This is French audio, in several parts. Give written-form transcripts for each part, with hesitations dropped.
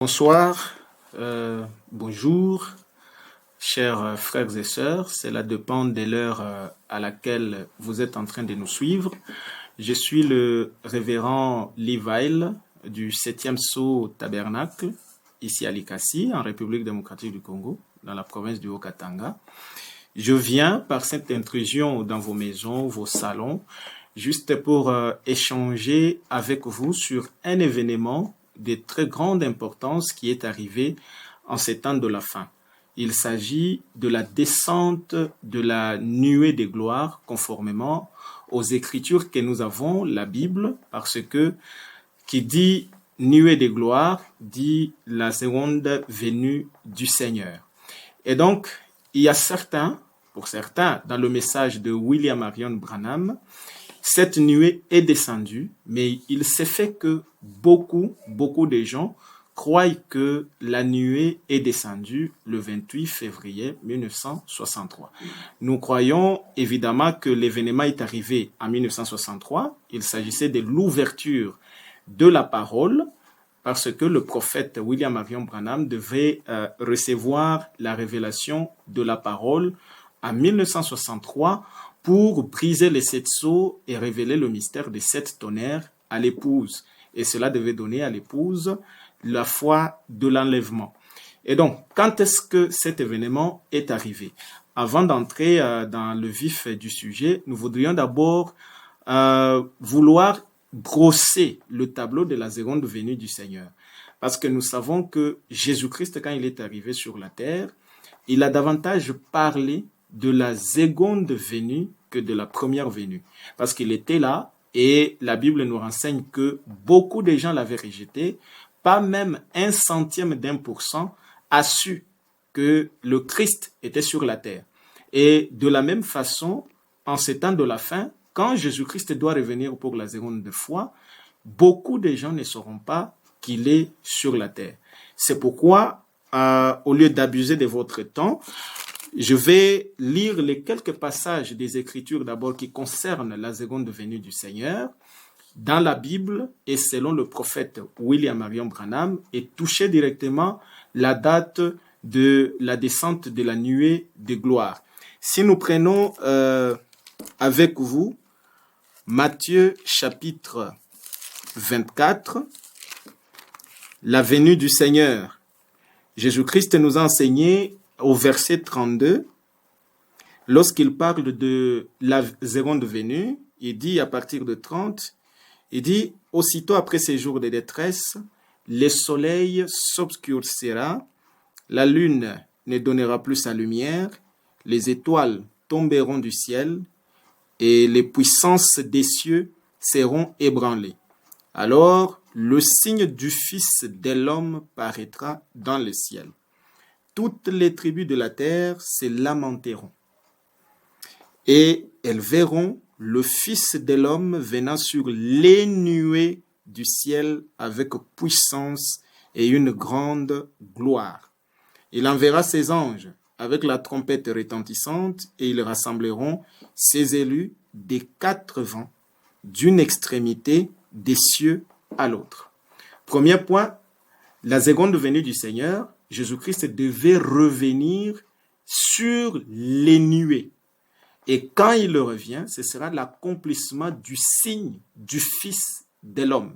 Bonsoir, bonjour, chers frères et sœurs. Cela dépend de l'heure à laquelle vous êtes en train de nous suivre. Je suis le révérend Levi du 7e Sceau Tabernacle, ici à Likasi, en République démocratique du Congo, dans la province du Haut-Katanga. Je viens par cette intrusion dans vos maisons, vos salons, juste pour échanger avec vous sur un événement de très grande importance qui est arrivé en ces temps de la fin. Il s'agit de la descente de la nuée des gloires conformément aux écritures que nous avons, la Bible, parce que qui dit nuée des gloires dit la seconde venue du Seigneur. Et donc, il y a pour certains, dans le message de William Marion Branham, cette nuée est descendue, mais il s'est fait que beaucoup de gens croient que la nuée est descendue le 28 février 1963. Nous croyons évidemment que l'événement est arrivé en 1963. Il s'agissait de l'ouverture de la parole parce que le prophète William Marion Branham devait recevoir la révélation de la parole en 1963 pour briser les 7 sceaux et révéler le mystère des 7 tonnerres à l'épouse. Et cela devait donner à l'épouse la foi de l'enlèvement. Et donc, quand est-ce que cet événement est arrivé? Avant d'entrer dans le vif du sujet, nous voudrions d'abord vouloir brosser le tableau de la seconde venue du Seigneur. Parce que nous savons que Jésus-Christ, quand il est arrivé sur la terre, il a davantage parlé de la seconde venue que de la première venue. Parce qu'il était là et la Bible nous renseigne que beaucoup de gens l'avaient rejeté. Pas même 0,01% a su que le Christ était sur la terre. Et de la même façon, en ces temps de la fin, quand Jésus-Christ doit revenir pour la seconde fois, beaucoup de gens ne sauront pas qu'il est sur la terre. C'est pourquoi, au lieu d'abuser de votre temps, je vais lire les quelques passages des Écritures d'abord qui concernent la seconde venue du Seigneur dans la Bible et selon le prophète William Marion Branham et toucher directement la date de la descente de la nuée de gloire. Si nous prenons avec vous Matthieu chapitre 24, la venue du Seigneur. Jésus-Christ nous a enseigné au verset 32, lorsqu'il parle de la seconde venue, il dit à partir de 30, il dit « Aussitôt après ces jours de détresse, le soleil s'obscurcira, la lune ne donnera plus sa lumière, les étoiles tomberont du ciel et les puissances des cieux seront ébranlées. Alors, le signe du Fils de l'homme paraîtra dans le ciel. Toutes les tribus de la terre se lamenteront. Et elles verront le Fils de l'homme venant sur les nuées du ciel avec puissance et une grande gloire. Il enverra ses anges avec la trompette retentissante et ils rassembleront ses élus des 4 vents, d'une extrémité des cieux à l'autre. Premier point, la seconde venue du Seigneur, Jésus-Christ devait revenir sur les nuées. Et quand il revient, ce sera l'accomplissement du signe du Fils de l'homme.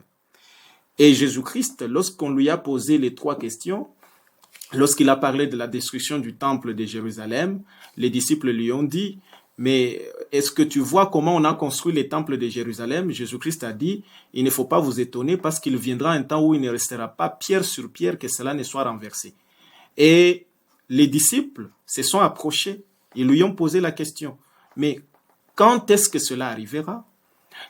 Et Jésus-Christ, lorsqu'on lui a posé les 3 questions, lorsqu'il a parlé de la destruction du temple de Jérusalem, les disciples lui ont dit, mais est-ce que tu vois comment on a construit les temples de Jérusalem? Jésus-Christ a dit, il ne faut pas vous étonner parce qu'il viendra un temps où il ne restera pas pierre sur pierre que cela ne soit renversé. Et les disciples se sont approchés, ils lui ont posé la question, mais quand est-ce que cela arrivera?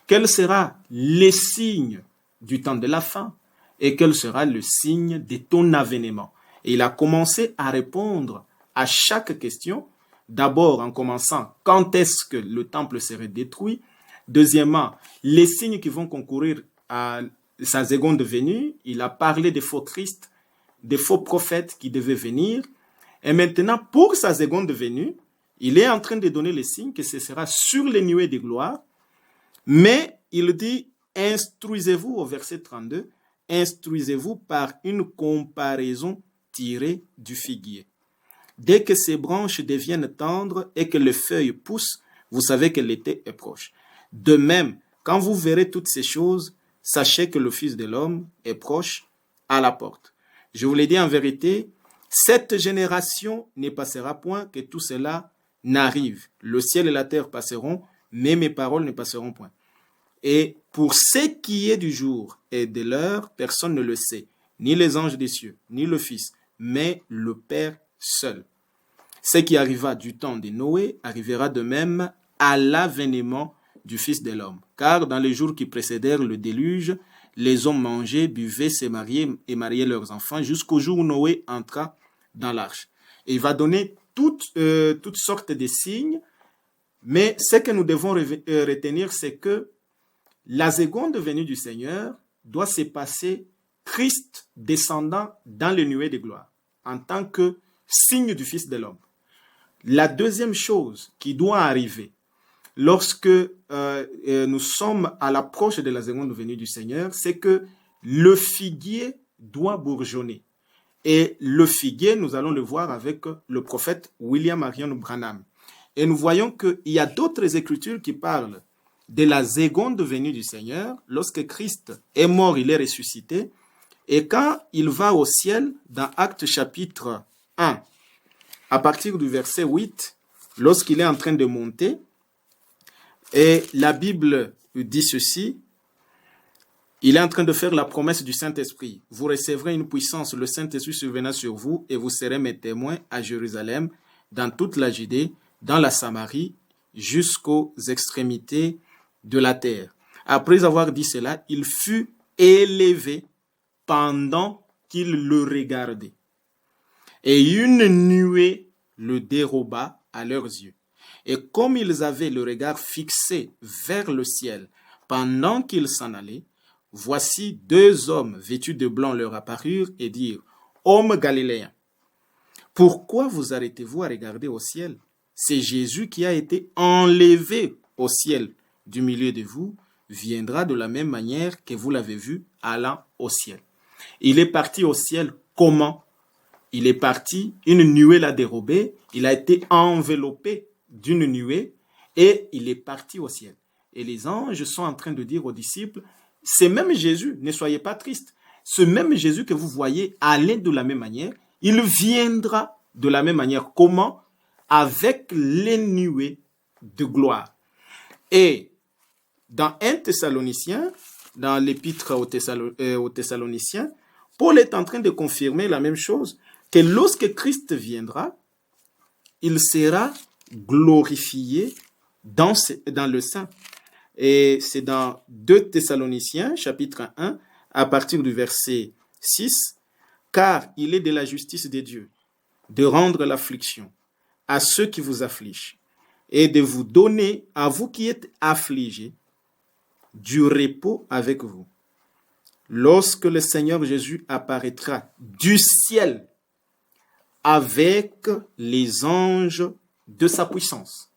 Quel sera le signe du temps de la fin? Et quel sera le signe de ton avènement? Et il a commencé à répondre à chaque question, d'abord en commençant quand est-ce que le temple serait détruit, deuxièmement, les signes qui vont concourir à sa seconde venue, il a parlé des faux Christ, des faux prophètes qui devaient venir, et maintenant pour sa seconde venue, il est en train de donner les signes que ce sera sur les nuées de gloire, mais il dit, instruisez-vous au verset 32, instruisez-vous par une comparaison tirée du figuier. Dès que ses branches deviennent tendres et que les feuilles poussent, vous savez que l'été est proche. De même, quand vous verrez toutes ces choses, sachez que le Fils de l'homme est proche à la porte. Je vous l'ai dit en vérité, cette génération ne passera point que tout cela n'arrive. Le ciel et la terre passeront, mais mes paroles ne passeront point. Et pour ce qui est du jour et de l'heure, personne ne le sait, ni les anges des cieux, ni le Fils, mais le Père seul. Ce qui arriva du temps de Noé arrivera de même à l'avènement du Fils de l'homme. Car dans les jours qui précédèrent le déluge, les hommes mangeaient, buvaient, se mariaient et mariaient leurs enfants jusqu'au jour où Noé entra dans l'arche. Et il va donner toutes sortes de signes, mais ce que nous devons retenir, c'est que la seconde venue du Seigneur doit se passer Christ descendant dans les nuées de gloire, en tant que signe du Fils de l'homme. La deuxième chose qui doit arriver lorsque nous sommes à l'approche de la seconde venue du Seigneur, c'est que le figuier doit bourgeonner. Et le figuier, nous allons le voir avec le prophète William Marion Branham. Et nous voyons qu'il y a d'autres écritures qui parlent de la seconde venue du Seigneur. Lorsque Christ est mort, il est ressuscité. Et quand il va au ciel, dans Actes chapitre 1, à partir du verset 8, lorsqu'il est en train de monter, et la Bible dit ceci, il est en train de faire la promesse du Saint-Esprit. Vous recevrez une puissance, le Saint-Esprit survenant sur vous, et vous serez mes témoins à Jérusalem, dans toute la Judée, dans la Samarie, jusqu'aux extrémités de la terre. Après avoir dit cela, il fut élevé pendant qu'il le regardait. Et une nuée le déroba à leurs yeux. Et comme ils avaient le regard fixé vers le ciel pendant qu'ils s'en allaient, voici deux hommes vêtus de blanc leur apparurent et dirent, « Hommes galiléens, pourquoi vous arrêtez-vous à regarder au ciel? C'est Jésus qui a été enlevé au ciel du milieu de vous, viendra de la même manière que vous l'avez vu allant au ciel. » Il est parti au ciel comment? Il est parti, une nuée l'a dérobé, il a été enveloppé d'une nuée et il est parti au ciel. Et les anges sont en train de dire aux disciples, c'est même Jésus, ne soyez pas tristes. Ce même Jésus que vous voyez aller de la même manière, il viendra de la même manière. Comment? Avec les nuées de gloire. Et dans 1 Thessaloniciens, dans l'épître aux Thessaloniciens, Paul est en train de confirmer la même chose, que lorsque Christ viendra, il sera glorifié dans le sein. Et c'est dans 2 Thessaloniciens, chapitre 1, à partir du verset 6, « Car il est de la justice de Dieu de rendre l'affliction à ceux qui vous affligent et de vous donner, à vous qui êtes affligés, du repos avec vous. Lorsque le Seigneur Jésus apparaîtra du ciel avec les anges de sa puissance. »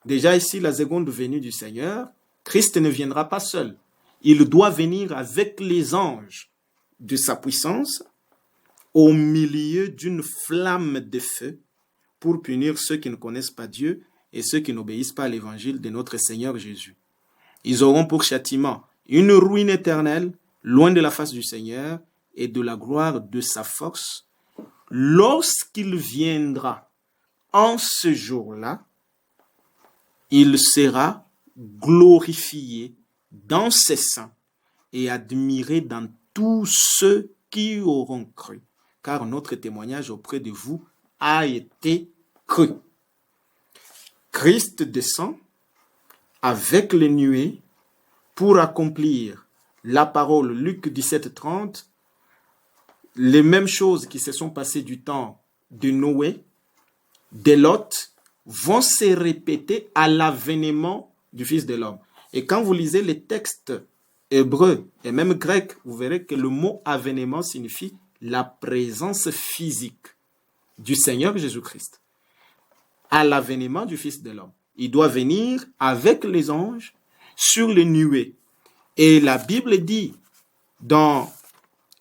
Déjà ici, la seconde venue du Seigneur, Christ ne viendra pas seul. Il doit venir avec les anges de sa puissance au milieu d'une flamme de feu pour punir ceux qui ne connaissent pas Dieu et ceux qui n'obéissent pas à l'évangile de notre Seigneur Jésus. Ils auront pour châtiment une ruine éternelle, loin de la face du Seigneur et de la gloire de sa force. Lorsqu'il viendra en ce jour-là, il sera glorifié dans ses saints et admiré dans tous ceux qui auront cru, car notre témoignage auprès de vous a été cru. Christ descend avec les nuées pour accomplir la parole, Luc 17, 30, les mêmes choses qui se sont passées du temps de Noé, de Lot, vont se répéter à l'avènement du Fils de l'homme. Et quand vous lisez les textes hébreux et même grecs, vous verrez que le mot avènement signifie la présence physique du Seigneur Jésus-Christ. À l'avènement du Fils de l'homme. Il doit venir avec les anges sur les nuées. Et la Bible dit dans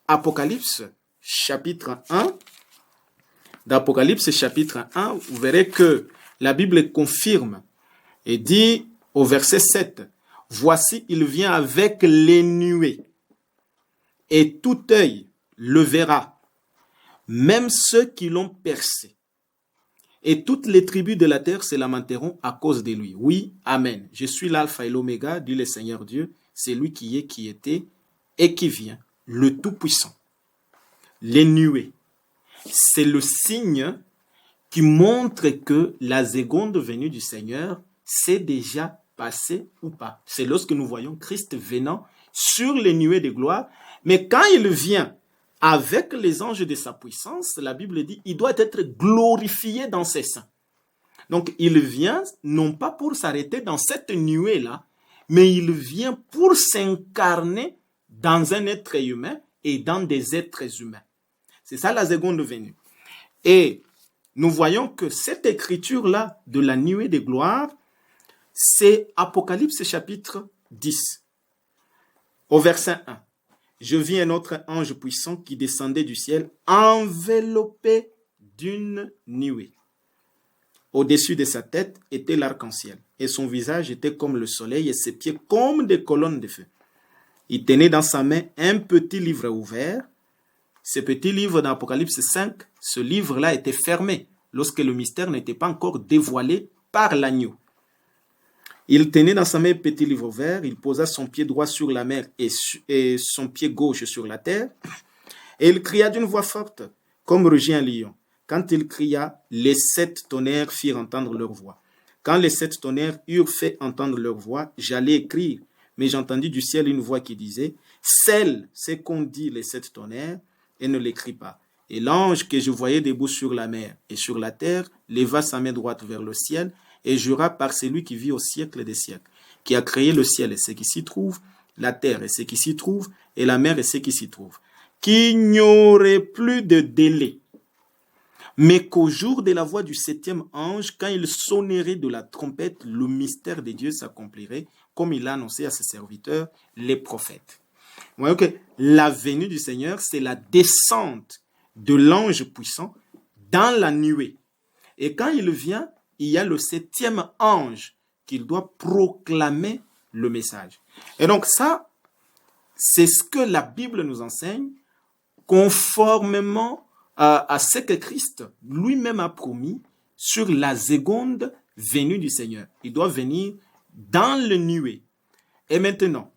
Apocalypse chapitre 1, vous verrez que la Bible confirme et dit au verset 7, « Voici, il vient avec les nuées, et tout œil le verra, même ceux qui l'ont percé. Et toutes les tribus de la terre se lamenteront à cause de lui. » Oui, Amen. Je suis l'alpha et l'oméga, dit le Seigneur Dieu. C'est lui qui est, qui était et qui vient, le Tout-Puissant. Les nuées, c'est le signe qui montre que la seconde venue du Seigneur s'est déjà passée ou pas. C'est lorsque nous voyons Christ venant sur les nuées de gloire. Mais quand il vient avec les anges de sa puissance, la Bible dit, il doit être glorifié dans ses saints. Donc, il vient non pas pour s'arrêter dans cette nuée-là, mais il vient pour s'incarner dans un être humain et dans des êtres humains. C'est ça la seconde venue. Et nous voyons que cette écriture-là de la nuée de gloire, c'est Apocalypse chapitre 10, au verset 1. Je vis un autre ange puissant qui descendait du ciel, enveloppé d'une nuée. Au-dessus de sa tête était l'arc-en-ciel, et son visage était comme le soleil, et ses pieds comme des colonnes de feu. Il tenait dans sa main un petit livre ouvert. Ce petit livre dans Apocalypse 5, ce livre-là était fermé, lorsque le mystère n'était pas encore dévoilé par l'agneau. Il tenait dans sa main un petit livre ouvert, il posa son pied droit sur la mer et son pied gauche sur la terre, et il cria d'une voix forte, comme rugit un lion. Quand il cria, les 7 tonnerres firent entendre leur voix. Quand les 7 tonnerres eurent fait entendre leur voix, j'allais écrire, mais j'entendis du ciel une voix qui disait, « Scelle ce qu'ont dit les 7 tonnerres, et ne l'écris pas. » Et l'ange que je voyais debout sur la mer et sur la terre leva sa main droite vers le ciel et jura par celui qui vit au siècle des siècles, qui a créé le ciel et ce qui s'y trouve, la terre et ce qui s'y trouve, et la mer et ce qui s'y trouve, qu'il n'y aurait plus de délai, mais qu'au jour de la voix du 7e ange, quand il sonnerait de la trompette, le mystère de Dieu s'accomplirait, comme il l'a annoncé à ses serviteurs, les prophètes. Vous voyez que la venue du Seigneur, c'est la descente de l'ange puissant dans la nuée. Et quand il vient, il y a le 7e ange qu'il doit proclamer le message. Et donc ça, c'est ce que la Bible nous enseigne, conformément à ce que Christ lui-même a promis sur la seconde venue du Seigneur. Il doit venir dans le nuée. Et maintenant,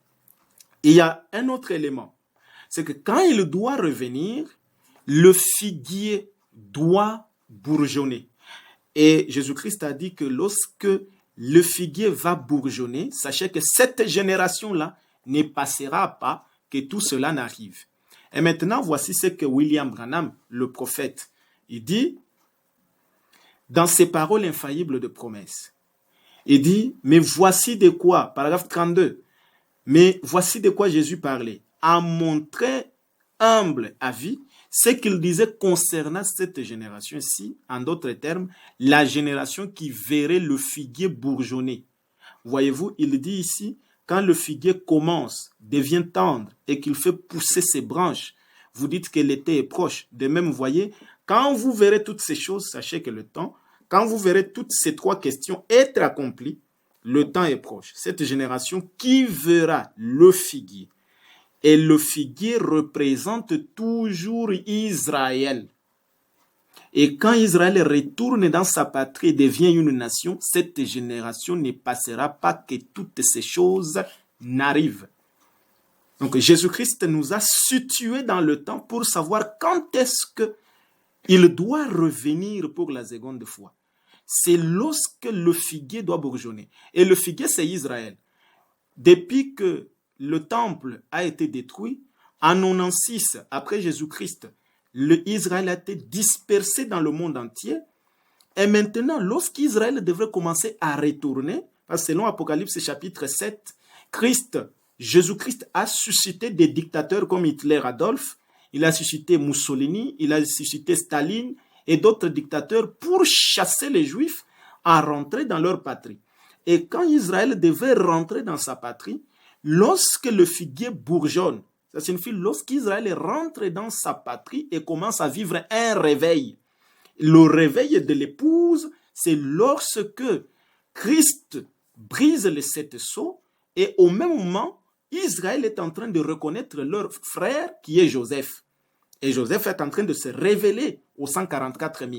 il y a un autre élément. C'est que quand il doit revenir, le figuier doit bourgeonner. Et Jésus-Christ a dit que lorsque le figuier va bourgeonner, sachez que cette génération-là ne passera pas, que tout cela n'arrive. Et maintenant, voici ce que William Branham, le prophète, il dit dans ses paroles infaillibles de promesse. Il dit, mais voici de quoi, paragraphe 32, mais voici de quoi Jésus parlait. À mon très humble avis, ce qu'il disait concernant cette génération-ci, en d'autres termes, la génération qui verrait le figuier bourgeonner. Voyez-vous, il dit ici, quand le figuier commence, devient tendre et qu'il fait pousser ses branches, vous dites que l'été est proche. De même, voyez, quand vous verrez toutes ces choses, sachez que le temps, quand vous verrez toutes ces 3 questions être accomplies, le temps est proche. Cette génération qui verra le figuier. Et le figuier représente toujours Israël. Et quand Israël retourne dans sa patrie et devient une nation, cette génération ne passera pas que toutes ces choses n'arrivent. Donc Jésus-Christ nous a situés dans le temps pour savoir quand est-ce qu'il doit revenir pour la seconde fois. C'est lorsque le figuier doit bourgeonner. Et le figuier, c'est Israël. Depuis que le temple a été détruit, en 96 après Jésus-Christ, Israël a été dispersé dans le monde entier. Et maintenant, lorsqu'Israël devrait commencer à retourner, parce que selon Apocalypse chapitre 7, Jésus-Christ a suscité des dictateurs comme Hitler, Adolphe, il a suscité Mussolini, il a suscité Staline et d'autres dictateurs pour chasser les Juifs à rentrer dans leur patrie. Et quand Israël devait rentrer dans sa patrie, lorsque le figuier bourgeonne, Ça signifie lorsqu'Israël rentre dans sa patrie et commence à vivre un réveil. Le réveil de l'épouse, c'est lorsque Christ brise les 7 sceaux et au même moment, Israël est en train de reconnaître leur frère qui est Joseph. Et Joseph est en train de se révéler aux 144 000.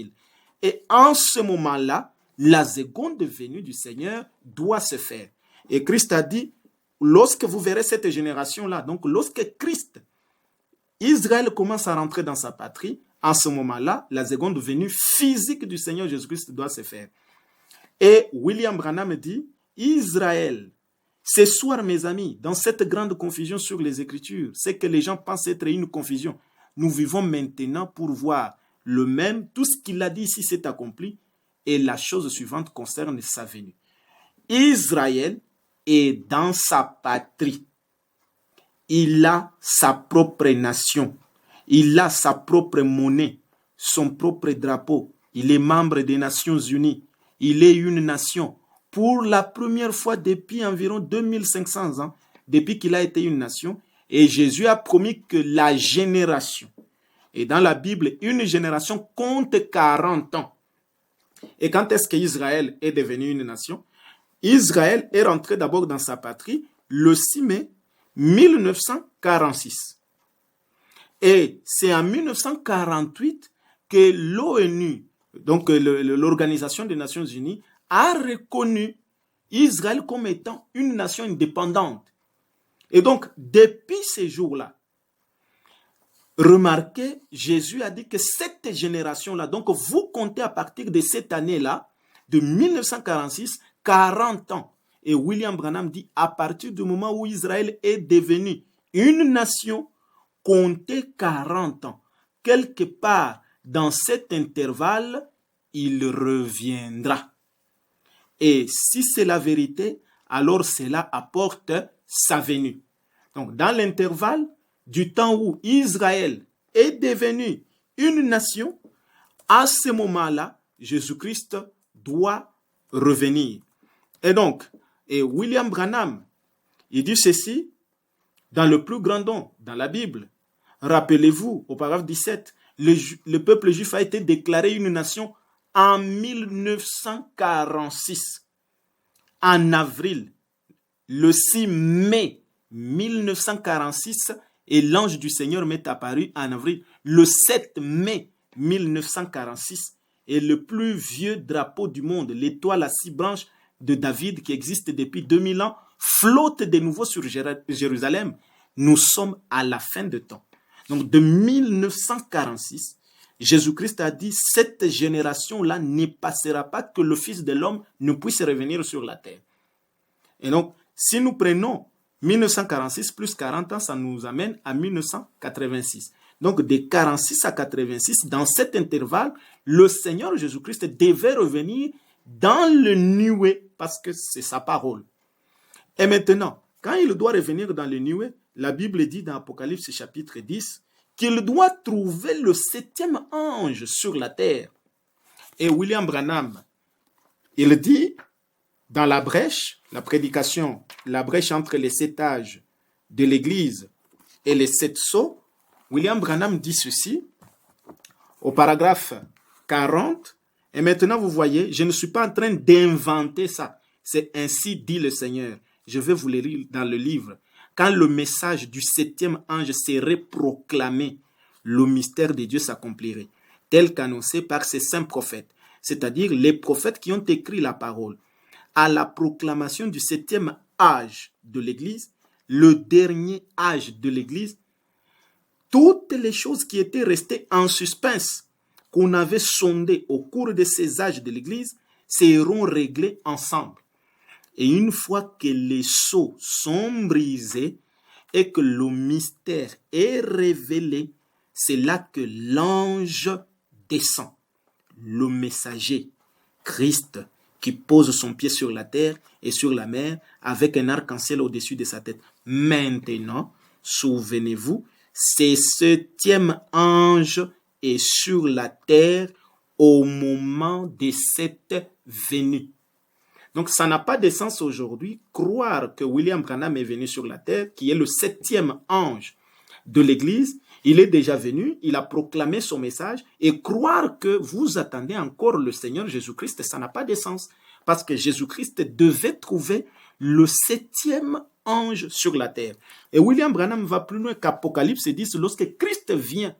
Et en ce moment-là, la seconde venue du Seigneur doit se faire. Et Christ a dit, lorsque vous verrez cette génération-là, donc lorsque Christ, Israël commence à rentrer dans sa patrie, en ce moment-là, la seconde venue physique du Seigneur Jésus-Christ doit se faire. Et William Branham dit, Israël, ce soir, mes amis, dans cette grande confusion sur les Écritures, c'est que les gens pensent être une confusion. Nous vivons maintenant pour voir le même, tout ce qu'il a dit ici s'est accompli, et la chose suivante concerne sa venue. Israël est dans sa patrie. Il a sa propre nation. Il a sa propre monnaie, son propre drapeau. Il est membre des Nations Unies. Il est une nation. Pour la première fois depuis environ 2500 ans, depuis qu'il a été une nation, et Jésus a promis que la génération, et dans la Bible, une génération compte 40 ans. Et quand est-ce qu'Israël est devenu une nation? Israël est rentré d'abord dans sa patrie le 6 mai 1946. Et c'est en 1948 que l'ONU, donc l'Organisation des Nations Unies, a reconnu Israël comme étant une nation indépendante. Et donc, depuis ces jours-là, remarquez, Jésus a dit que cette génération-là, donc vous comptez à partir de cette année-là, de 1946, 40 ans. Et William Branham dit, à partir du moment où Israël est devenu une nation, comptez 40 ans. Quelque part dans cet intervalle, il reviendra. Et si c'est la vérité, alors cela apporte sa venue. Donc, dans l'intervalle du temps où Israël est devenu une nation, à ce moment-là, Jésus-Christ doit revenir. Et donc, William Branham, il dit ceci dans le plus grand don, dans la Bible. Rappelez-vous, au paragraphe 17, le peuple juif a été déclaré une nation en 1946. En avril, le 6 mai 1946, et l'ange du Seigneur m'est apparu en avril, le 7 mai 1946, et le plus vieux drapeau du monde, l'étoile à 6 branches de David qui existe depuis 2000 ans, flotte de nouveau sur Jérusalem. Nous sommes à la fin de temps. Donc de 1946, Jésus-Christ a dit, cette génération-là ne passera pas que le Fils de l'homme ne puisse revenir sur la terre. Et donc, si nous prenons 1946 plus 40 ans, ça nous amène à 1986. Donc, de 46 à 86, dans cet intervalle, le Seigneur Jésus-Christ devait revenir dans le nuée, parce que c'est sa parole. Et maintenant, quand il doit revenir dans le nuée, la Bible dit dans Apocalypse chapitre 10 qu'il doit trouver le 7e ange sur la terre. Et William Branham, il dit dans la brèche, la prédication, la brèche entre les 7 âges de l'Église et les 7 sceaux, William Branham dit ceci au paragraphe 40. Et maintenant, vous voyez, je ne suis pas en train d'inventer ça. C'est ainsi dit le Seigneur. Je vais vous le lire dans le livre. Quand le message du 7e ange serait proclamé, le mystère de Dieu s'accomplirait, tel qu'annoncé par ses saints prophètes, c'est-à-dire les prophètes qui ont écrit la parole. À la proclamation du 7e âge de l'Église, le dernier âge de l'Église, toutes les choses qui étaient restées en suspense, qu'on avait sondées au cours de ces âges de l'Église, seront réglées ensemble. Et une fois que les sceaux sont brisés et que le mystère est révélé, c'est là que l'ange descend. Le messager, Christ, qui pose son pied sur la terre et sur la mer avec un arc-en-ciel au-dessus de sa tête. Maintenant, souvenez-vous, ce 7e ange est sur la terre au moment de cette venue. Donc, ça n'a pas de sens aujourd'hui croire que William Branham est venu sur la terre, qui est le 7e ange. de l'Église, il est déjà venu, il a proclamé son message, et croire que vous attendez encore le Seigneur Jésus-Christ, ça n'a pas de sens. Parce que Jésus-Christ devait trouver le 7e ange sur la terre. Et William Branham va plus loin qu'Apocalypse 10, lorsque Christ vient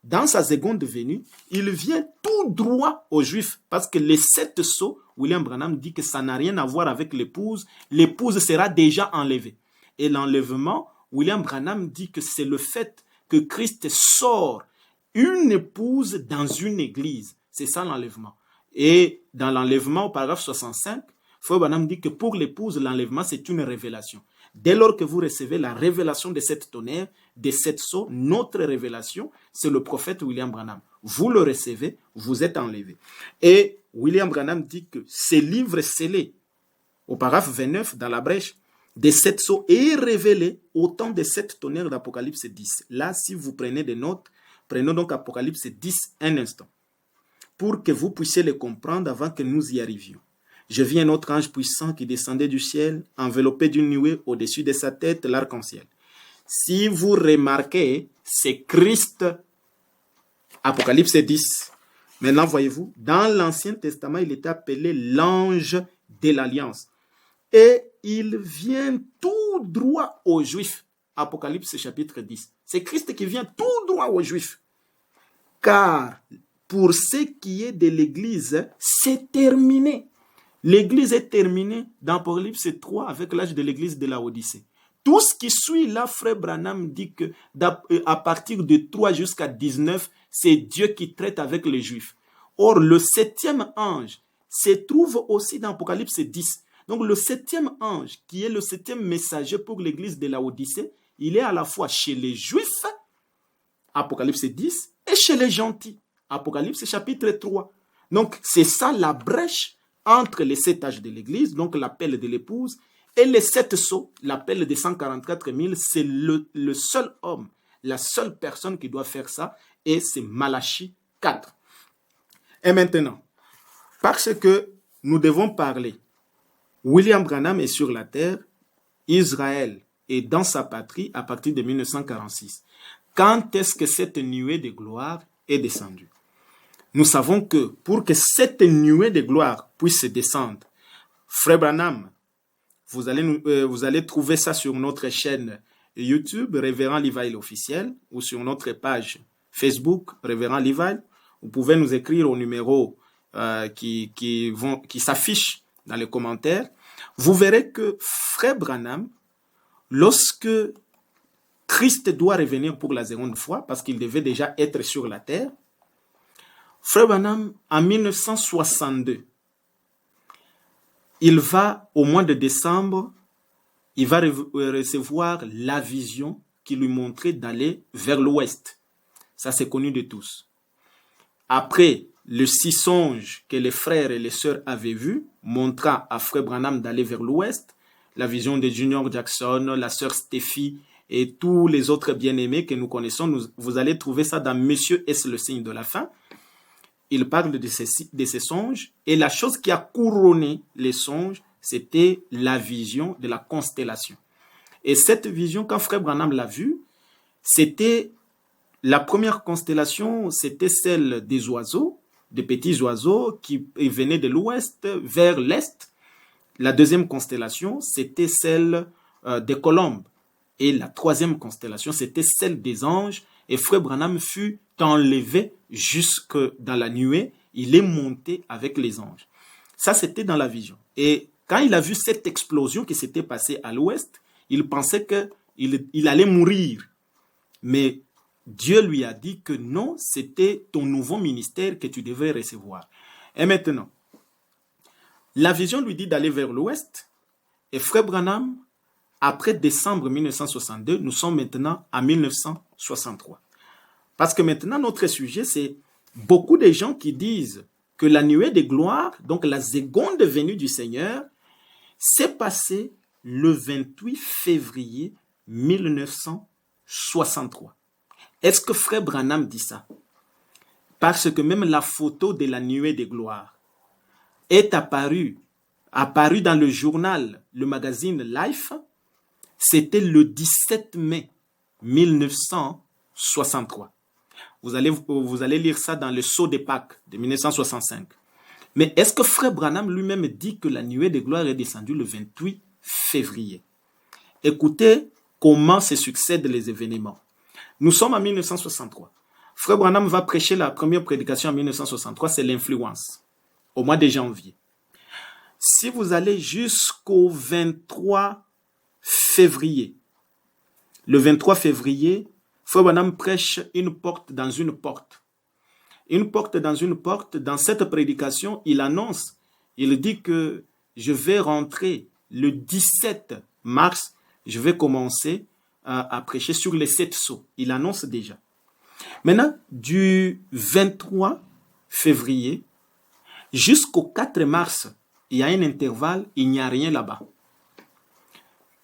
dans sa seconde venue, il vient tout droit aux Juifs. Parce que les 7 sceaux, William Branham dit que ça n'a rien à voir avec l'épouse. L'épouse sera déjà enlevée. Et l'enlèvement, William Branham dit que c'est le fait que Christ sort une épouse dans une église. C'est ça l'enlèvement. Et dans l'enlèvement, au paragraphe 65, Frère Branham dit que pour l'épouse, l'enlèvement, c'est une révélation. Dès lors que vous recevez la révélation de cette tonnerre, de cette sceau, notre révélation, c'est le prophète William Branham. Vous le recevez, vous êtes enlevé. Et William Branham dit que ces livres scellés, au paragraphe 29, dans la brèche, de cette sceau est révélé au temps de cette tonnerre d'Apocalypse 10. Là, si vous prenez des notes, prenons donc Apocalypse 10 un instant, pour que vous puissiez le comprendre avant que nous y arrivions. Je vis un autre ange puissant qui descendait du ciel, enveloppé d'une nuée au-dessus de sa tête, l'arc-en-ciel. Si vous remarquez, c'est Christ, Apocalypse 10. Maintenant, voyez-vous, dans l'Ancien Testament, il est appelé l'ange de l'Alliance. Et il vient tout droit aux Juifs. Apocalypse chapitre 10. C'est Christ qui vient tout droit aux Juifs. Car pour ce qui est de l'Église, c'est terminé. L'Église est terminée dans Apocalypse 3 avec l'âge de l'Église de la Odyssée. Tout ce qui suit là, Frère Branham dit que à partir de 3 jusqu'à 19, c'est Dieu qui traite avec les Juifs. Or, le 7e ange se trouve aussi dans Apocalypse 10. Donc, le 7e ange, qui est le 7e messager pour l'Église de la Odyssée, il est à la fois chez les Juifs, Apocalypse 10, et chez les gentils, Apocalypse chapitre 3. Donc, c'est ça la brèche entre les 7 âges de l'Église, donc l'appel de l'épouse, et les 7 sceaux, l'appel des 144 000, c'est le seul homme, la seule personne qui doit faire ça, et c'est Malachie 4. Et maintenant, parce que nous devons parler, William Branham est sur la terre, Israël est dans sa patrie à partir de 1946. Quand est-ce que cette nuée de gloire est descendue? Nous savons que pour que cette nuée de gloire puisse descendre, Frère Branham, vous allez trouver ça sur notre chaîne YouTube, Révérend Livayl officiel, ou sur notre page Facebook, Révérend Livayl. Vous pouvez nous écrire au numéro qui s'affiche dans les commentaires. Vous verrez que Frère Branham, lorsque Christ doit revenir pour la seconde fois, parce qu'il devait déjà être sur la terre, Frère Branham, en 1962, il va, au mois de décembre, il va recevoir la vision qui lui montrait d'aller vers l'ouest. Ça, c'est connu de tous. Après, le 6 songes que les frères et les sœurs avaient vus montra à Frère Branham d'aller vers l'ouest. La vision de Junior Jackson, la sœur Steffi et tous les autres bien-aimés que nous connaissons, vous allez trouver ça dans Monsieur est-ce le signe de la fin. Il parle de ces songes et la chose qui a couronné les songes, c'était la vision de la constellation. Et cette vision, quand Frère Branham l'a vue, c'était la première constellation, c'était celle des oiseaux, des petits oiseaux qui venaient de l'ouest vers l'est. La deuxième constellation, c'était celle des colombes. Et la troisième constellation, c'était celle des anges. Et Frère Branham fut enlevé jusque dans la nuée. Il est monté avec les anges. Ça, c'était dans la vision. Et quand il a vu cette explosion qui s'était passée à l'ouest, il pensait qu'il allait mourir. Mais Dieu lui a dit que non, c'était ton nouveau ministère que tu devrais recevoir. Et maintenant, la vision lui dit d'aller vers l'ouest. Et Frère Branham, après décembre 1962, nous sommes maintenant en 1963. Parce que maintenant, notre sujet, c'est beaucoup de gens qui disent que la nuée de gloire, donc la seconde venue du Seigneur, s'est passée le 28 février 1963. Est-ce que Frère Branham dit ça? Parce que même la photo de la nuée de gloire est apparue dans le journal, le magazine Life, c'était le 17 mai 1963. Vous allez lire ça dans le Sceau des Pâques de 1965. Mais est-ce que Frère Branham lui-même dit que la nuée de gloire est descendue le 28 février? Écoutez comment se succèdent les événements. Nous sommes en 1963. Frère Branham va prêcher la première prédication en 1963, c'est l'influence, au mois de janvier. Si vous allez jusqu'au 23 février, le 23 février, Frère Branham prêche une porte dans une porte. Une porte dans une porte. Dans cette prédication, il annonce, il dit que je vais rentrer le 17 mars, je vais commencer à prêcher sur les 7 sceaux. Il annonce déjà. Maintenant, du 23 février jusqu'au 4 mars, il y a un intervalle, il n'y a rien là-bas.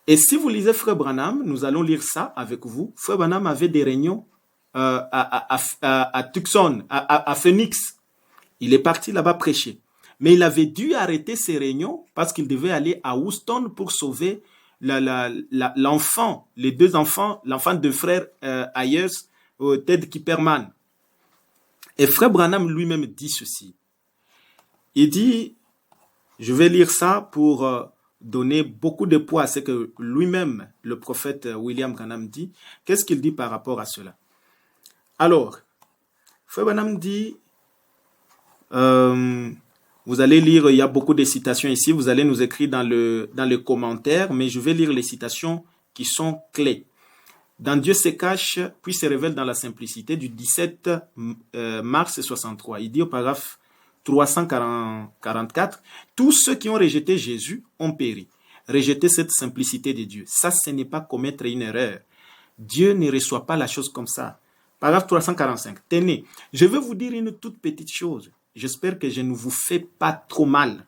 Et si vous lisez Frère Branham, nous allons lire ça avec vous. Frère Branham avait des réunions à Tucson, à Phoenix. Il est parti là-bas prêcher. Mais il avait dû arrêter ses réunions parce qu'il devait aller à Houston pour sauver l'enfant, les 2 enfants, l'enfant de frère Ayers, Ted Kipperman. Et Frère Branham lui-même dit ceci. Il dit, je vais lire ça pour donner beaucoup de poids à ce que lui-même, le prophète William Branham dit. Qu'est-ce qu'il dit par rapport à cela? Alors, Frère Branham dit, vous allez lire, il y a beaucoup de citations ici, vous allez nous écrire dans le commentaire, mais je vais lire les citations qui sont clés. Dans Dieu se cache, puis se révèle dans la simplicité du 17 mars 63. Il dit au paragraphe 344, tous ceux qui ont rejeté Jésus ont péri. Rejeter cette simplicité de Dieu, ça, ce n'est pas commettre une erreur. Dieu ne reçoit pas la chose comme ça. Paragraphe 345. Tenez, je vais vous dire une toute petite chose. J'espère que je ne vous fais pas trop mal.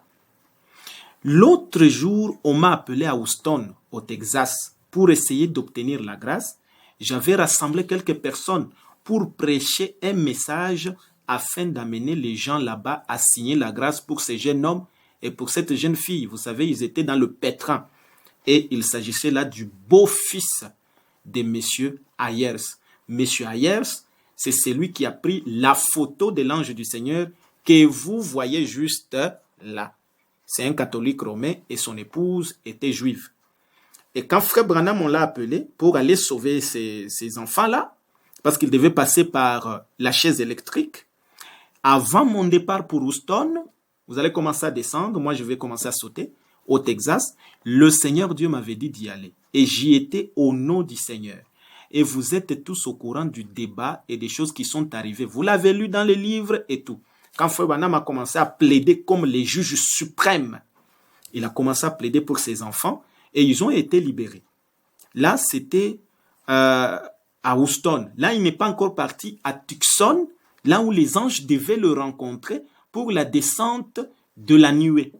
L'autre jour, on m'a appelé à Houston, au Texas, pour essayer d'obtenir la grâce. J'avais rassemblé quelques personnes pour prêcher un message afin d'amener les gens là-bas à signer la grâce pour ces jeunes hommes et pour cette jeune fille. Vous savez, ils étaient dans le pétrin. Et il s'agissait là du beau-fils de Monsieur Ayers. Monsieur Ayers, c'est celui qui a pris la photo de l'ange du Seigneur que vous voyez juste là. C'est un catholique romain et son épouse était juive. Et quand Frère Branham, on l'a appelé pour aller sauver ces enfants-là, parce qu'il devait passer par la chaise électrique, avant mon départ pour Houston, vous allez commencer à descendre, moi je vais commencer à sauter, au Texas, le Seigneur Dieu m'avait dit d'y aller. Et j'y étais au nom du Seigneur. Et vous êtes tous au courant du débat et des choses qui sont arrivées. Vous l'avez lu dans les livres et tout. Quand Frère Branham a commencé à plaider comme les juges suprêmes, il a commencé à plaider pour ses enfants et ils ont été libérés. Là, c'était à Houston. Là, il n'est pas encore parti à Tucson, là où les anges devaient le rencontrer pour la descente de la nuée.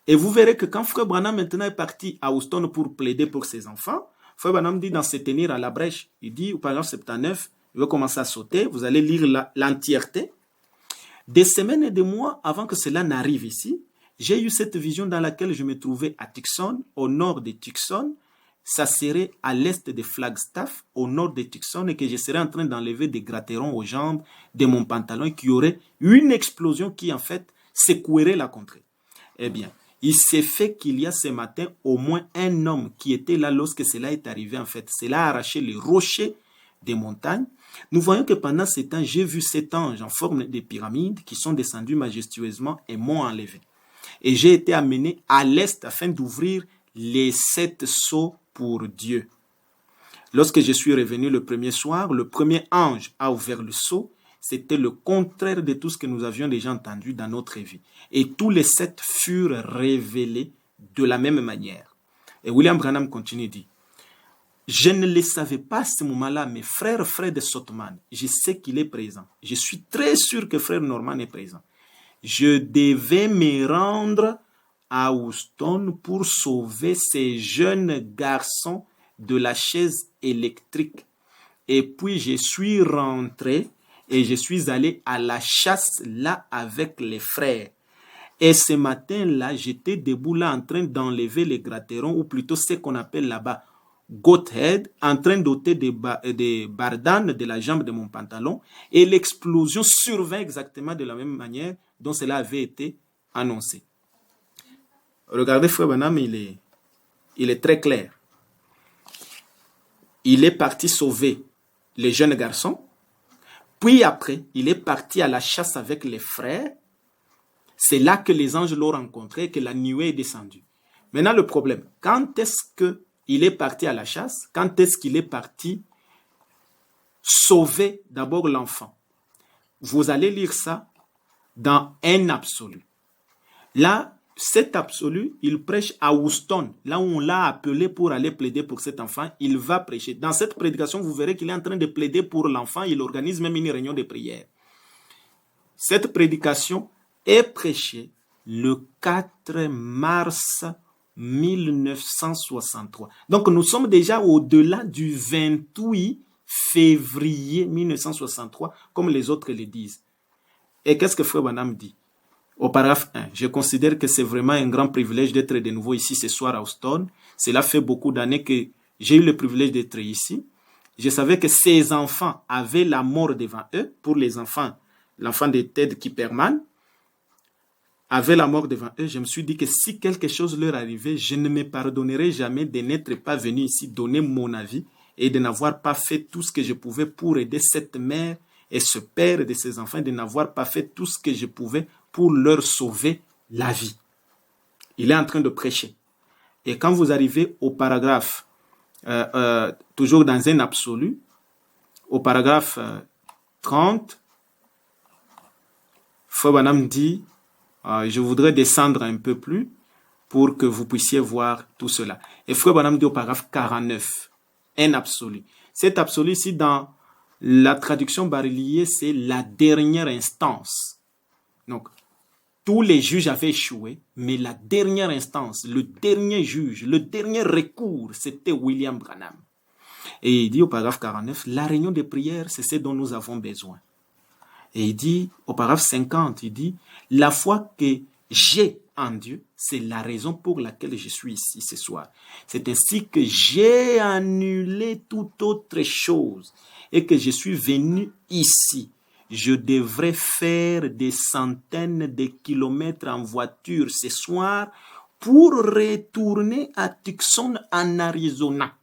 Et vous verrez que quand Frère Branham maintenant est parti à Houston pour plaider pour ses enfants, Frère Branham dit dans se tenir à la brèche, il dit, par exemple 79, il va commencer à sauter, vous allez lire l'entièreté. Des semaines et des mois avant que cela n'arrive ici, j'ai eu cette vision dans laquelle je me trouvais à Tucson, au nord de Tucson. Ça serait à l'est de Flagstaff, au nord de Tucson, et que je serais en train d'enlever des gratterons aux jambes de mon pantalon et qu'il y aurait une explosion qui, en fait, secouerait la contrée. Eh bien, il s'est fait qu'il y a ce matin au moins un homme qui était là lorsque cela est arrivé, en fait. Cela a arraché les rochers des montagnes. Nous voyons que pendant ce temps, j'ai vu cet ange en forme de pyramide qui sont descendus majestueusement et m'ont enlevé. Et j'ai été amené à l'est afin d'ouvrir les 7 sceaux pour Dieu. Lorsque je suis revenu le premier soir, le premier ange a ouvert le sceau. C'était le contraire de tout ce que nous avions déjà entendu dans notre vie. Et tous les 7 furent révélés de la même manière. Et William Branham continue, dit, je ne le savais pas à ce moment-là, mais frère Fred Sotman, je sais qu'il est présent. Je suis très sûr que frère Norman est présent. Je devais me rendre à Houston pour sauver ces jeunes garçons de la chaise électrique. Et puis je suis rentré et je suis allé à la chasse là avec les frères. Et ce matin-là, j'étais debout là en train d'enlever les gratterons, ou plutôt ce qu'on appelle là-bas goat head en train d'ôter des bardanes de la jambe de mon pantalon et l'explosion survint exactement de la même manière dont cela avait été annoncé. Regardez, frère Branham, il est très clair. Il est parti sauver les jeunes garçons, puis après, il est parti à la chasse avec les frères. C'est là que les anges l'ont rencontré et que la nuée est descendue. Maintenant, le problème, quand est-ce qu'il est parti à la chasse? Quand est-ce qu'il est parti sauver d'abord l'enfant? Vous allez lire ça dans un absolu. Là, cet absolu, il prêche à Houston, là où on l'a appelé pour aller plaider pour cet enfant. Il va prêcher. Dans cette prédication, vous verrez qu'il est en train de plaider pour l'enfant. Il organise même une réunion de prière. Cette prédication est prêchée le 4 mars 1963. Donc, nous sommes déjà au-delà du 28 février 1963, comme les autres le disent. Et qu'est-ce que Frère Branham dit? Au paragraphe 1, je considère que c'est vraiment un grand privilège d'être de nouveau ici ce soir à Houston. Cela fait beaucoup d'années que j'ai eu le privilège d'être ici. Je savais que ces enfants avaient la mort devant eux. Pour les enfants, l'enfant de Ted Kipperman avait la mort devant eux. Je me suis dit que si quelque chose leur arrivait, je ne me pardonnerai jamais de n'être pas venu ici donner mon avis et de n'avoir pas fait tout ce que je pouvais pour aider cette mère et ce père de ses enfants, de n'avoir pas fait tout ce que je pouvais pour leur sauver la vie. Il est en train de prêcher. Et quand vous arrivez au paragraphe, toujours dans un absolu, au paragraphe 30, Frère Branham dit, je voudrais descendre un peu plus pour que vous puissiez voir tout cela. Et Frère Branham dit au paragraphe 49, un absolu. Cet absolu ici, dans la traduction barillier, c'est la dernière instance. Donc, tous les juges avaient échoué, mais la dernière instance, le dernier juge, le dernier recours, c'était William Branham. Et il dit au paragraphe 49, la réunion de prière, c'est ce dont nous avons besoin. Et il dit, au paragraphe 50, il dit, la foi que j'ai en Dieu, c'est la raison pour laquelle je suis ici ce soir. C'est ainsi que j'ai annulé toute autre chose et que je suis venu ici. Je devrais faire des centaines de kilomètres en voiture ce soir pour retourner à Tucson en Arizona.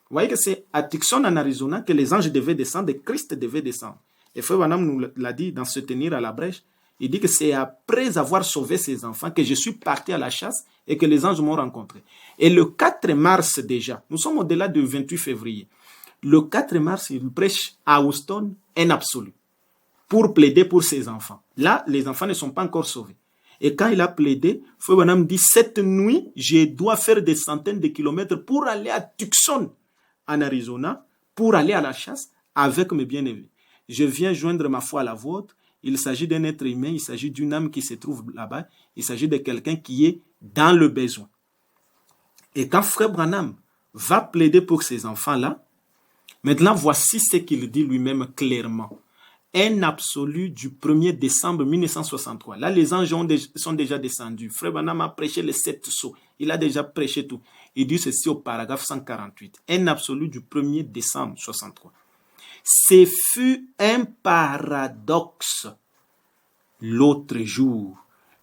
Vous voyez que c'est à Tucson en Arizona que les anges devaient descendre et Christ devait descendre. Et Frère Branham nous l'a dit dans Se tenir à la brèche. Il dit que c'est après avoir sauvé ses enfants que je suis parti à la chasse et que les anges m'ont rencontré. Et le 4 mars déjà, nous sommes au-delà du 28 février. Le 4 mars, il prêche à Houston un absolu pour plaider pour ses enfants. Là, les enfants ne sont pas encore sauvés. Et quand il a plaidé, Frère Branham dit, cette nuit, je dois faire des centaines de kilomètres pour aller à Tucson, en Arizona, pour aller à la chasse avec mes bien-aimés. Je viens joindre ma foi à la vôtre. Il s'agit d'un être humain, il s'agit d'une âme qui se trouve là-bas, il s'agit de quelqu'un qui est dans le besoin. Et quand Frère Branham va plaider pour ces enfants-là, maintenant voici ce qu'il dit lui-même clairement. Un absolu du 1er décembre 1963. Là, les anges sont déjà descendus. Frère Branham a prêché les 7 sceaux. Il a déjà prêché tout. Il dit ceci au paragraphe 148. Un absolu du 1er décembre 1963. Ce fut un paradoxe l'autre jour,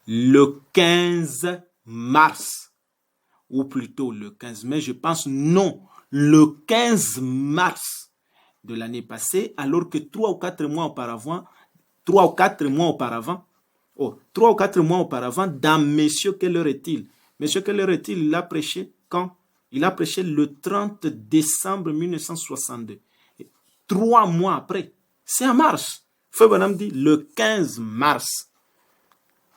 le 15 mars, ou plutôt le 15 mai, je pense, non, le 15 mars de l'année passée, alors que 3 ou 4 mois auparavant, dans Monsieur, quelle heure est-il? Monsieur, quelle heure est-il? Il a prêché quand? Il a prêché le 30 décembre 1962. 3 mois après, c'est en mars. Frère Branham dit le 15 mars.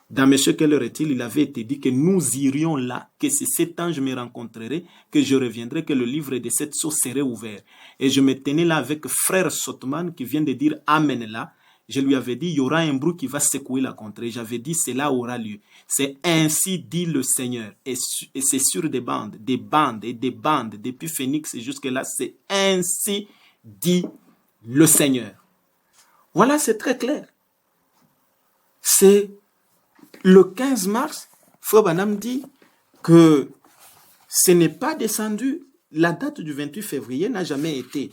Dans Monsieur, quelle heure est-il? Il avait été dit que nous irions là, que c'est cet ange me rencontrerait, que je reviendrai, que le livre des 7 sceaux serait ouvert. Et je me tenais là avec frère Sotman qui vient de dire Amen là. Je lui avais dit, il y aura un bruit qui va secouer la contrée. J'avais dit, cela aura lieu. C'est ainsi dit le Seigneur. Et c'est sur des bandes, depuis Phoenix et jusque là, c'est ainsi dit le Seigneur. Voilà, c'est très clair. C'est le 15 mars, Frère Branham dit que ce n'est pas descendu la date du 28 février n'a jamais été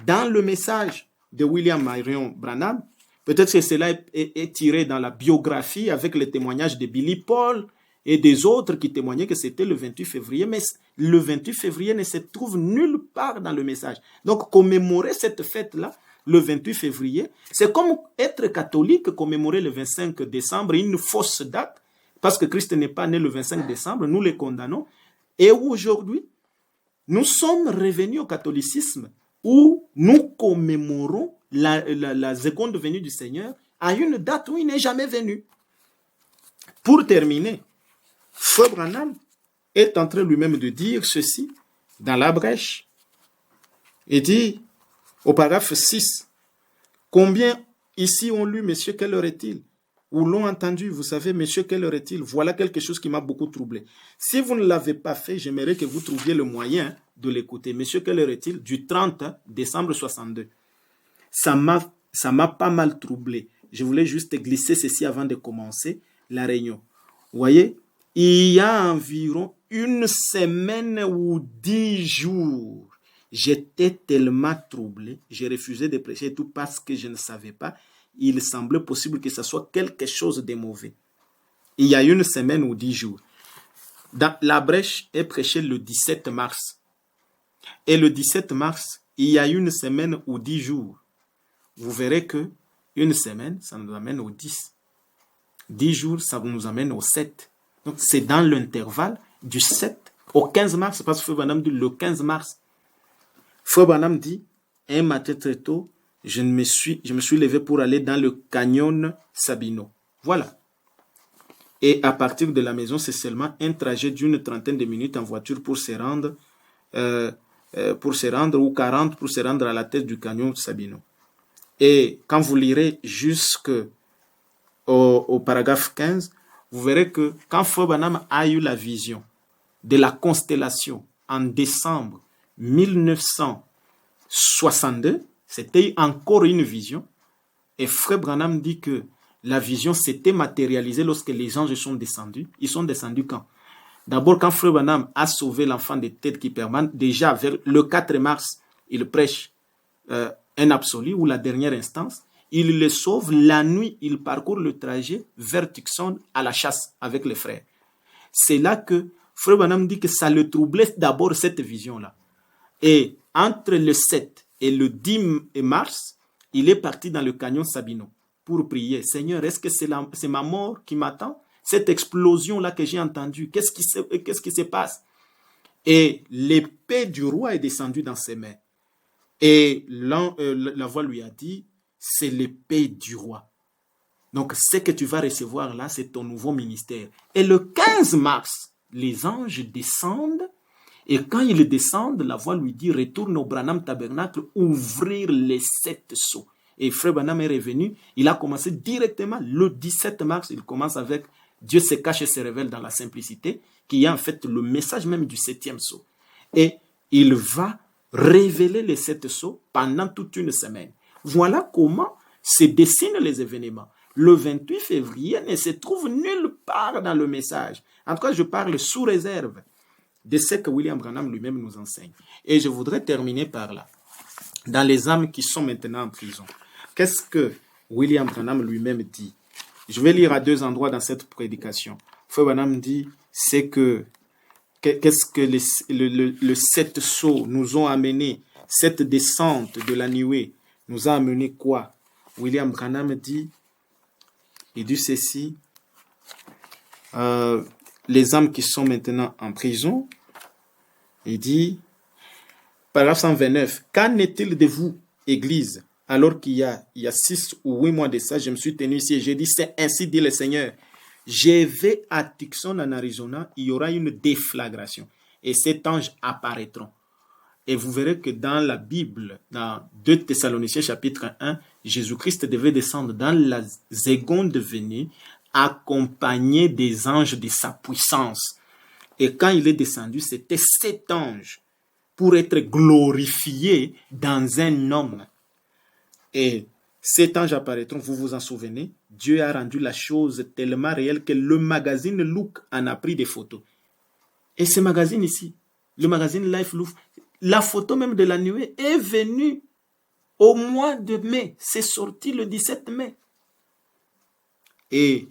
dans le message de William Marion Branham. Peut-être que cela est tiré dans la biographie avec les témoignages de Billy Paul et des autres qui témoignaient que c'était le 28 février, mais le 28 février ne se trouve nulle part dans le message. Donc, commémorer cette fête-là, le 28 février, c'est comme être catholique, commémorer le 25 décembre, une fausse date, parce que Christ n'est pas né le 25 décembre, nous les condamnons. Et aujourd'hui, nous sommes revenus au catholicisme où nous commémorons la seconde venue du Seigneur à une date où il n'est jamais venu. Pour terminer, Frère Branham est en train lui-même de dire ceci dans la brèche. Il dit au paragraphe 6, combien ici ont lu, messieurs, quelle heure est-il? Ou l'ont entendu, vous savez, messieurs, quelle heure est-il? Voilà quelque chose qui m'a beaucoup troublé. Si vous ne l'avez pas fait, j'aimerais que vous trouviez le moyen de l'écouter. Messieurs, quelle heure est-il? Du 30 décembre 62. Ça m'a pas mal troublé. Je voulais juste glisser ceci avant de commencer la réunion. Vous voyez, il y a environ une semaine ou 10 jours, j'étais tellement troublé, j'ai refusé de prêcher tout parce que je ne savais pas. Il semblait possible que ce soit quelque chose de mauvais. Il y a une semaine ou 10 jours. Dans la brèche est prêché le 17 mars. Et le 17 mars, il y a une semaine ou 10 jours. Vous verrez que une semaine, ça nous amène au 10. 10 jours, ça nous amène au 7. Donc, c'est dans l'intervalle du 7 au 15 mars, parce que Frère Branham dit le 15 mars. Frère Branham dit, un matin très tôt, je me suis levé pour aller dans le canyon Sabino. Voilà. Et à partir de la maison, c'est seulement un trajet d'une trentaine de minutes en voiture pour se rendre, ou 40 pour se rendre à la tête du canyon Sabino. Et quand vous lirez jusqu'au paragraphe 15, vous verrez que quand Frère Branham a eu la vision de la constellation en décembre 1962, c'était encore une vision. Et Frère Branham dit que la vision s'était matérialisée lorsque les anges sont descendus. Ils sont descendus quand? D'abord, quand Frère Branham a sauvé l'enfant de Ted Kipperman, déjà vers le 4 mars, il prêche un absolu ou la dernière instance. Il le sauve. La nuit, il parcourt le trajet vers Tucson à la chasse avec les frères. C'est là que Frère Branham dit que ça le troublait d'abord cette vision-là. Et entre le 7 et le 10 mars, il est parti dans le canyon Sabino pour prier. Seigneur, est-ce que c'est ma mort qui m'attend? Cette explosion-là que j'ai entendue, qu'est-ce qui se passe? Et l'épée du roi est descendue dans ses mains. Et la voix lui a dit, c'est l'épée du roi. Donc, ce que tu vas recevoir là, c'est ton nouveau ministère. Et le 15 mars, les anges descendent. Et quand ils descendent, la voix lui dit, retourne au Branham Tabernacle, ouvrir les 7 sceaux. Et Frère Branham est revenu. Il a commencé directement le 17 mars. Il commence avec Dieu se cache et se révèle dans la simplicité, qui est en fait le message même du 7e sceau. Et il va révéler les 7 sceaux pendant toute une semaine. Voilà comment se dessinent les événements. Le 28 février ne se trouve nulle part dans le message. En tout cas, je parle sous réserve de ce que William Branham lui-même nous enseigne. Et je voudrais terminer par là. Dans les âmes qui sont maintenant en prison, qu'est-ce que William Branham lui-même dit? Je vais lire à 2 endroits dans cette prédication. Frère Branham dit, c'est que qu'est-ce que le 7 sceaux nous ont amené, cette descente de la nuée nous a amené quoi? William Branham dit, il dit ceci, les âmes qui sont maintenant en prison, il dit, paragraphe 129, qu'en est-il de vous, Église? Alors qu'il y a 6 ou 8 mois de ça, je me suis tenu ici et j'ai dit, c'est ainsi dit le Seigneur. Je vais à Tucson, en Arizona, il y aura une déflagration. Et cet ange apparaîtront. Et vous verrez que dans la Bible, dans 2 Thessaloniciens chapitre 1, Jésus-Christ devait descendre dans la seconde venue, accompagné des anges de sa puissance. Et quand il est descendu, c'était 7 anges pour être glorifiés dans un homme. Et 7 anges apparaîtront, vous vous en souvenez, Dieu a rendu la chose tellement réelle que le magazine Look en a pris des photos. Et ce magazine ici, le magazine Life Louf. La photo même de la nuée est venue au mois de mai. C'est sorti le 17 mai. Et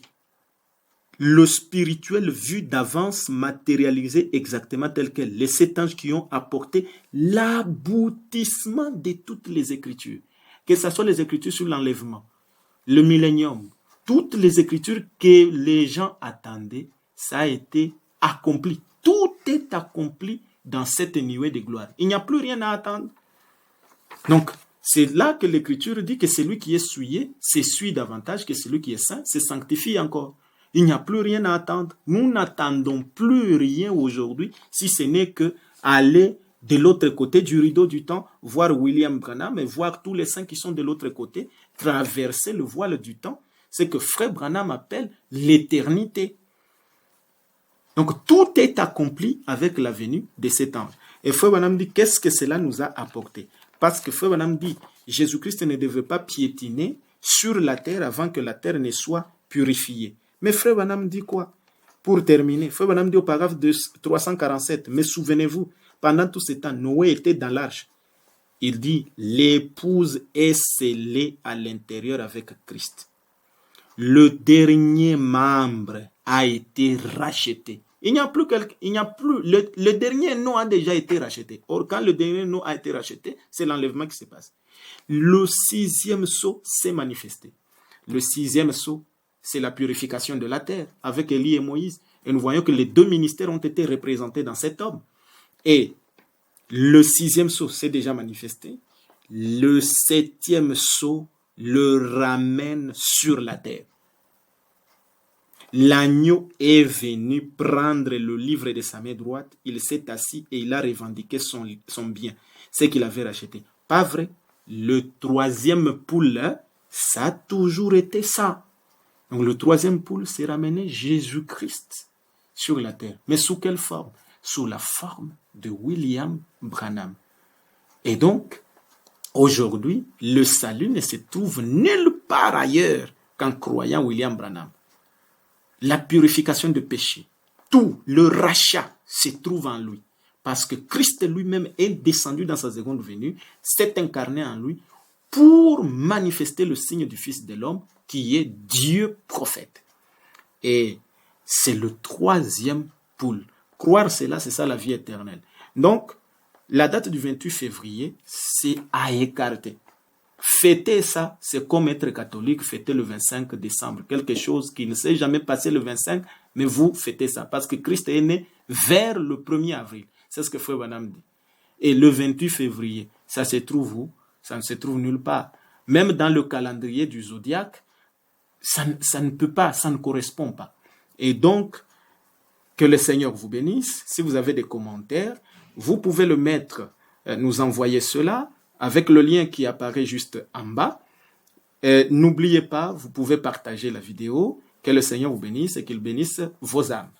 le spirituel vu d'avance matérialisé exactement tel quel. Les 7 anges qui ont apporté l'aboutissement de toutes les Écritures. Que ce soit les Écritures sur l'enlèvement, le millénium, toutes les Écritures que les gens attendaient, ça a été accompli. Tout est accompli dans cette nuée de gloire. Il n'y a plus rien à attendre. Donc, c'est là que l'Écriture dit que celui qui est souillé s'essuie davantage que celui qui est saint se sanctifie encore. Il n'y a plus rien à attendre. Nous n'attendons plus rien aujourd'hui, si ce n'est que aller de l'autre côté du rideau du temps, voir William Branham et voir tous les saints qui sont de l'autre côté, traverser le voile du temps, c'est que Frère Branham appelle l'éternité. Donc, tout est accompli avec la venue de cet ange. Et Frère Branham dit, qu'est-ce que cela nous a apporté? Parce que Frère Branham dit, Jésus-Christ ne devait pas piétiner sur la terre avant que la terre ne soit purifiée. Mais Frère Branham dit quoi? Pour terminer, Frère Branham dit au paragraphe 347, mais souvenez-vous, pendant tout ce temps, Noé était dans l'arche. Il dit, l'épouse est scellée à l'intérieur avec Christ. Le dernier membre a été racheté. Il n'y a plus, le dernier nom a déjà été racheté. Or, quand le dernier nom a été racheté, c'est l'enlèvement qui se passe. Le 6e sceau s'est manifesté. Le 6e sceau, c'est la purification de la terre avec Élie et Moïse. Et nous voyons que les 2 ministères ont été représentés dans cet homme. Et le 6e sceau s'est déjà manifesté. Le 7e sceau le ramène sur la terre. L'agneau est venu prendre le livre de sa main droite. Il s'est assis et il a revendiqué son bien, ce qu'il avait racheté. Pas vrai? Le 3e poule, ça a toujours été ça. Donc le 3e poule, c'est ramener Jésus-Christ sur la terre. Mais sous quelle forme? Sous la forme de William Branham. Et donc, aujourd'hui, le salut ne se trouve nulle part ailleurs qu'en croyant William Branham. La purification de péché, tout le rachat se trouve en lui. Parce que Christ lui-même est descendu dans sa seconde venue, s'est incarné en lui pour manifester le signe du Fils de l'homme qui est Dieu prophète. Et c'est le 3e poule. Croire cela, c'est ça la vie éternelle. Donc, la date du 28 février, c'est à écarter. Fêter ça, c'est comme être catholique, fêter le 25 décembre. Quelque chose qui ne s'est jamais passé le 25, mais vous fêtez ça. Parce que Christ est né vers le 1er avril. C'est ce que Frère Branham dit. Et le 28 février, ça se trouve où? Ça ne se trouve nulle part. Même dans le calendrier du zodiaque, ça ne peut pas, ça ne correspond pas. Et donc, que le Seigneur vous bénisse. Si vous avez des commentaires, vous pouvez le mettre, nous envoyer cela avec le lien qui apparaît juste en bas. N'oubliez pas, vous pouvez partager la vidéo. Que le Seigneur vous bénisse et qu'il bénisse vos âmes.